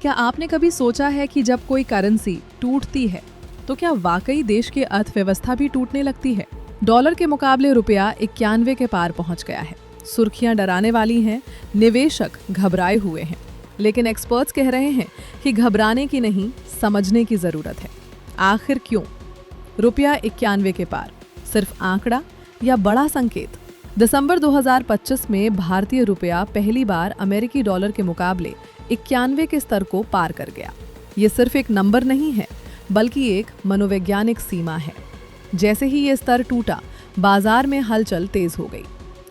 क्या आपने कभी सोचा है कि जब कोई करेंसी टूटती है तो क्या वाकई देश की अर्थव्यवस्था भी टूटने लगती है? डॉलर के मुकाबले रुपया 91 के पार पहुंच गया है। सुर्खियां डराने वाली हैं, निवेशक घबराए हुए हैं, लेकिन एक्सपर्ट्स कह रहे हैं कि घबराने की नहीं, समझने की जरूरत है। आखिर क्यों? रुपया 91 के पार सिर्फ आंकड़ा या बड़ा संकेत? दिसंबर 2025 में भारतीय रुपया पहली बार अमेरिकी डॉलर के मुकाबले 91 के स्तर को पार कर गया। ये सिर्फ एक नंबर नहीं है, बल्कि एक मनोवैज्ञानिक सीमा है। जैसे ही ये स्तर टूटा, बाजार में हलचल तेज हो गई।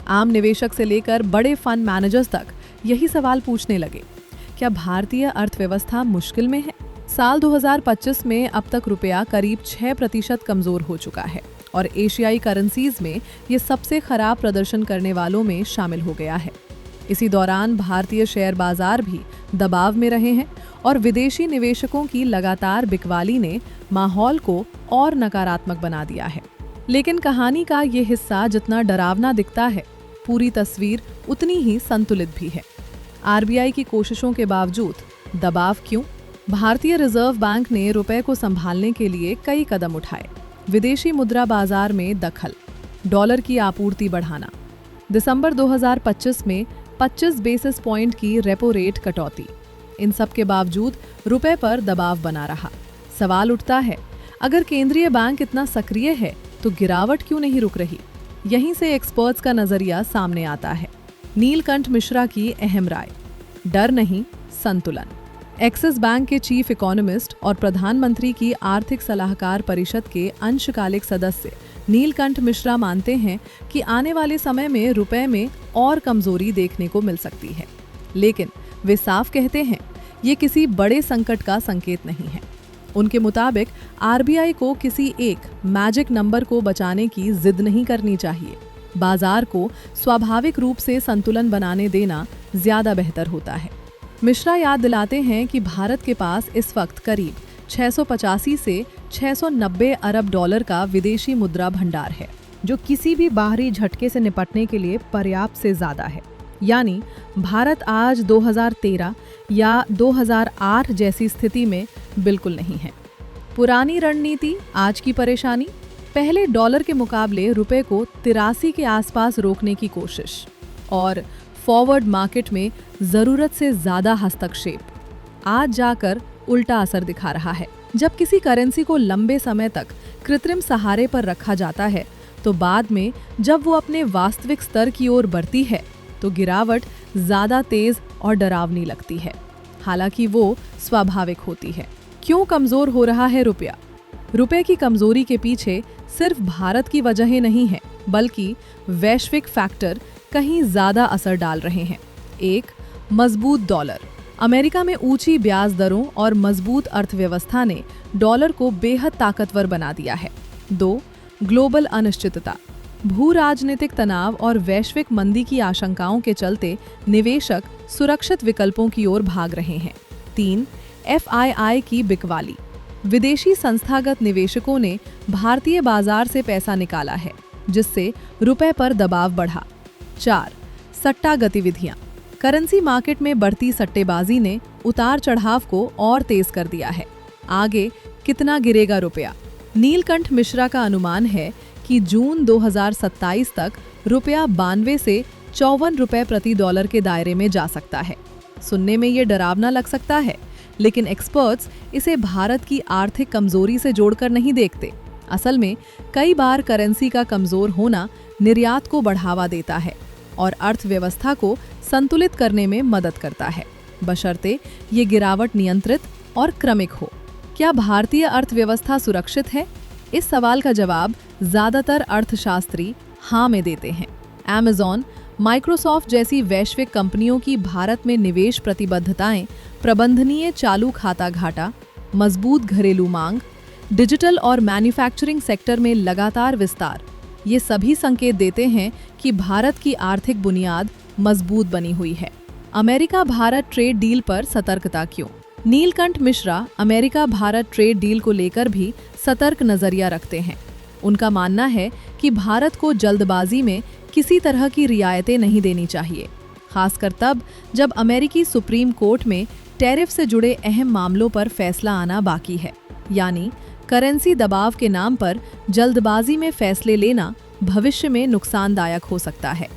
आम निवेशक से लेकर बड़े फंड मैनेजर्स तक यही सवाल पूछने लगे, क्या भारतीय अर्थव्यवस्था मुश्किल में है? साल 2025 में अब तक रुपया करीब 6% कमजोर हो चुका है और एशियाई करेंसीज में ये सबसे खराब प्रदर्शन करने वालों में शामिल हो गया है। इसी दौरान भारतीय शेयर बाजार भी दबाव में रहे हैं और विदेशी निवेशकों की लगातार बिकवाली ने माहौल को और नकारात्मक बना दिया है। लेकिन कहानी का ये हिस्सा जितना डरावना दिखता है, पूरी तस्वीर उतनी ही संतुलित भी है। आरबीआई की कोशिशों के बावजूद दबाव क्यों? भारतीय रिजर्व बैंक ने रुपए को संभालने के लिए कई कदम उठाए। विदेशी मुद्रा बाजार में दखल, डॉलर की आपूर्ति बढ़ाना, दिसंबर 2025 में 25 बेसिस पॉइंट की रेपो रेट कटौती। इन सब के बावजूद रुपए पर दबाव बना रहा। सवाल उठता है, अगर केंद्रीय बैंक इतना सक्रिय है तो गिरावट क्यों नहीं रुक रही? यहीं से एक्सपर्ट्स का नजरिया सामने आता है। नीलकंठ मिश्रा की अहम राय, डर नहीं, संतुलन। एक्सिस बैंक के चीफ इकोनॉमिस्ट और प्रधानमंत्री की आर्थिक सलाहकार परिषद के अंशकालिक सदस्य नीलकंठ मिश्रा मानते हैं कि आने वाले समय में रुपए में और कमजोरी देखने को मिल सकती है। लेकिन वे साफ कहते हैं, ये किसी बड़े संकट का संकेत नहीं है। उनके मुताबिक आरबीआई को किसी एक मैजिक नंबर को बचाने की जिद नहीं करनी चाहिए। बाजार को स्वाभाविक रूप से संतुलन बनाने देना ज्यादा बेहतर होता है। मिश्रा याद दिलाते हैं कि भारत के पास इस वक्त करीब 685 से 690 अरब डॉलर का विदेशी मुद्रा भंडार है, जो किसी भी बाहरी झटके से निपटने के लिए पर्याप्त से ज्यादा है। यानी भारत आज 2013 या 2008 जैसी स्थिति में बिल्कुल नहीं है। पुरानी रणनीति, आज की परेशानी, पहले डॉलर के मुकाबले रुपए को 83 के आसपास रोकने की कोशिश और फॉरवर्ड मार्केट में जरूरत से ज्यादा हस्तक्षेप आज जाकर उल्टा असर दिखा रहा है। जब किसी करेंसी को लंबे समय तक कृत्रिम सहारे पर रखा जाता है, तो बाद में जब वो अपने वास्तविक स्तर की ओर बढ़ती है तो गिरावट ज्यादा तेज और डरावनी लगती है। हालांकि वो स्वाभाविक होती है। क्यों कमजोर हो रहा है रुपया? रुपए की कमजोरी के पीछे सिर्फ भारत की वजहें नहीं है, बल्कि वैश्विक फैक्टर कहीं ज्यादा असर डाल रहे हैं। एक, मजबूत डॉलर। अमेरिका में ऊंची ब्याज दरों और मजबूत अर्थव्यवस्था ने डॉलर को बेहद ताकतवर बना दिया है। 2, ग्लोबल अनिश्चितता। भू राजनीतिक तनाव और वैश्विक मंदी की आशंकाओं के चलते निवेशक सुरक्षित विकल्पों की ओर भाग रहे हैं। 3, एफआईआई की बिकवाली। विदेशी संस्थागत निवेशकों ने भारतीय बाजार से पैसा निकाला है, जिससे रुपए पर दबाव बढ़ा। 4, सट्टा गतिविधियां। करेंसी मार्केट में बढ़ती सट्टेबाजी ने उतार चढ़ाव को और तेज कर दिया है। आगे कितना गिरेगा रुपया? नीलकंठ मिश्रा का अनुमान है कि जून 2027 तक रुपया 92 से 54 रुपए प्रति डॉलर के दायरे में जा सकता है। सुनने में ये डरावना लग सकता है, लेकिन एक्सपर्ट्स इसे भारत की आर्थिक कमजोरी से जोड़कर नहीं देखते। असल में कई बार करेंसी का कमजोर होना निर्यात को बढ़ावा देता है और अर्थव्यवस्था को संतुलित करने में मदद करता है, बशर्ते ये गिरावट नियंत्रित और क्रमिक हो। क्या भारतीय अर्थव्यवस्था सुरक्षित है? इस सवाल का जवाब ज्यादातर अर्थशास्त्री हाँ में देते हैं। अमेज़न, माइक्रोसॉफ्ट जैसी वैश्विक कंपनियों की भारत में निवेश प्रतिबद्धताएं, प्रबंधनीय चालू खाता घाटा, मजबूत घरेलू मांग, डिजिटल और मैन्युफैक्चरिंग सेक्टर में लगातार विस्तार, ये सभी संकेत देते हैं कि भारत की आर्थिक बुनियाद मजबूत बनी हुई है। अमेरिका भारत ट्रेड डील पर सतर्कता क्यों? Neelkanth Mishra America Bharat trade deal को लेकर भी सतर्क नजरिया रखते हैं। उनका मानना है कि भारत को जल्दबाजी में किसी तरह की रियायतें नहीं देनी चाहिए, खासकर तब जब अमेरिकी सुप्रीम कोर्ट में टैरिफ से जुड़े अहम मामलों पर फैसला आना बाकी है। यानी करेंसी दबाव के नाम पर जल्दबाजी में फैसले लेना भविष्य में नुकसानदायक हो सकता है।